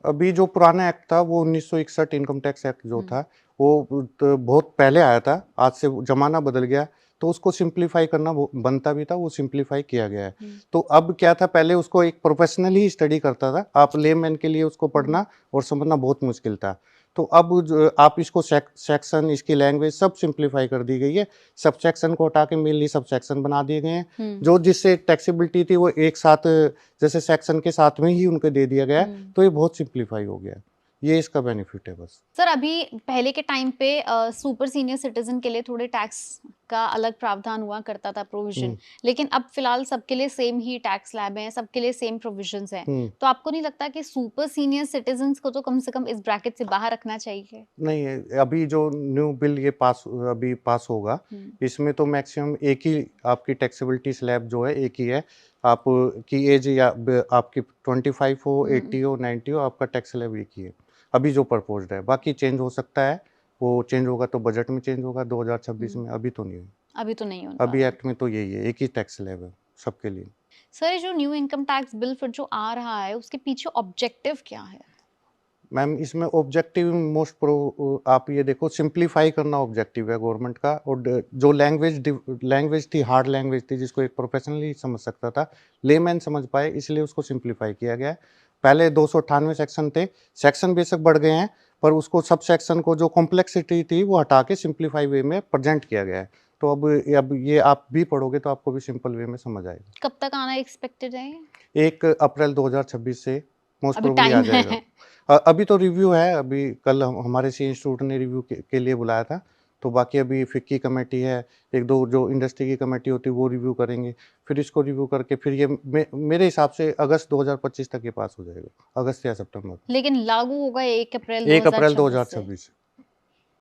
अभी जो पुराना एक्ट था वो 1961 इनकम टैक्स एक्ट जो था वो तो बहुत पहले आया था, आज से जमाना बदल गया, तो उसको सिंप्लीफाई करना वो बनता भी था, वो सिंप्लीफाई किया गया है। तो अब क्या था, पहले उसको एक प्रोफेशनल ही स्टडी करता था, आप लेमैन के लिए उसको पढ़ना और समझना बहुत मुश्किल था। तो अब जो आप इसको सेक्शन, इसकी लैंग्वेज सब सिंप्लीफाई कर दी गई है, सब सेक्शन को हटा के मेनली सब सेक्शन बना दिए गए हैं, जो जिससे टैक्सेबिलिटी थी वो एक साथ जैसे सेक्शन के साथ में ही उनको दे दिया गया है, तो ये बहुत सिंप्लीफाई हो गया। ये इसका बेनिफिट है बस। सर अभी पहले के टाइम पे सुपर सीनियर सिटीजन के लिए थोड़े टैक्स का अलग प्रावधान हुआ करता था प्रोविजन, लेकिन अब फिलहाल सबके लिए सेम ही टैक्स स्लैब है, सबके लिए सेम प्रोविजंस हैं। तो आपको नहीं लगता कि सुपर सीनियर सिटीजन्स को तो कम से कम इस ब्रैकेट से बाहर रखना चाहिए? नहीं है, अभी जो न्यू बिल ये अभी पास होगा, इसमें तो मैक्सिमम एक ही आपकी टैक्सेबिलिटी स्लैब जो है एक ही है। आप की एज या आपकी 25 हो, 80 हो, 90 हो, आपका टैक्स स्लैब एक ही है अभी जो प्रपोज्ड है। बाकी चेंज हो सकता है, वो चेंज होगा तो बजट में चेंज होगा 2026 में, अभी तो नहीं है। अभी तो नहीं होने अभी वाला। एक्ट में तो यही है, एक ही टैक्स स्लैब है सबके लिए। सर ये जो न्यू इनकम टैक्स बिल फिर जो आ रहा है उसके पीछे ऑब्जेक्टिव क्या है? मैम इसमें ऑब्जेक्टिव मोस्ट प्रो आप ये देखो, सिंप्लीफाई करना ऑब्जेक्टिव है गवर्नमेंट का, और जो लैंग्वेज थी, हार्ड लैंग्वेज थी, जिसको एक प्रोफेशनली समझ सकता था, लेमैन समझ पाए, इसलिए उसको सिंप्लीफाई किया गया है। पहले 298 सेक्शन थे, सेक्शन बेशक बढ़ गए हैं, पर उसको सब सेक्शन को जो कॉम्प्लेक्सिटी थी वो हटा के सिंप्लीफाई वे में प्रेजेंट किया गया है। तो अब ये आप भी पढ़ोगे तो आपको भी सिंपल वे में समझ आएगा। कब तक आना एक्सपेक्टेड है? 1 अप्रैल 2026 से मोस्ट अभी प्रोबेबली आ टाइम जाएगा। है। अभी तो रिव्यू है, अभी कल हमारे सी इंस्टीट्यूट ने रिव्यू के लिए बुलाया था, तो बाकी अभी फिक्की कमेटी है, 1-2 जो इंडस्ट्री की कमेटी होती है वो रिव्यू करेंगे, फिर इसको रिव्यू करके फिर ये मेरे हिसाब से अगस्त 2025 तक ये पास हो जाएगा, अगस्त या सितंबर। लेकिन लागू होगा 1 अप्रैल 1 अप्रैल 2026 से। 2026।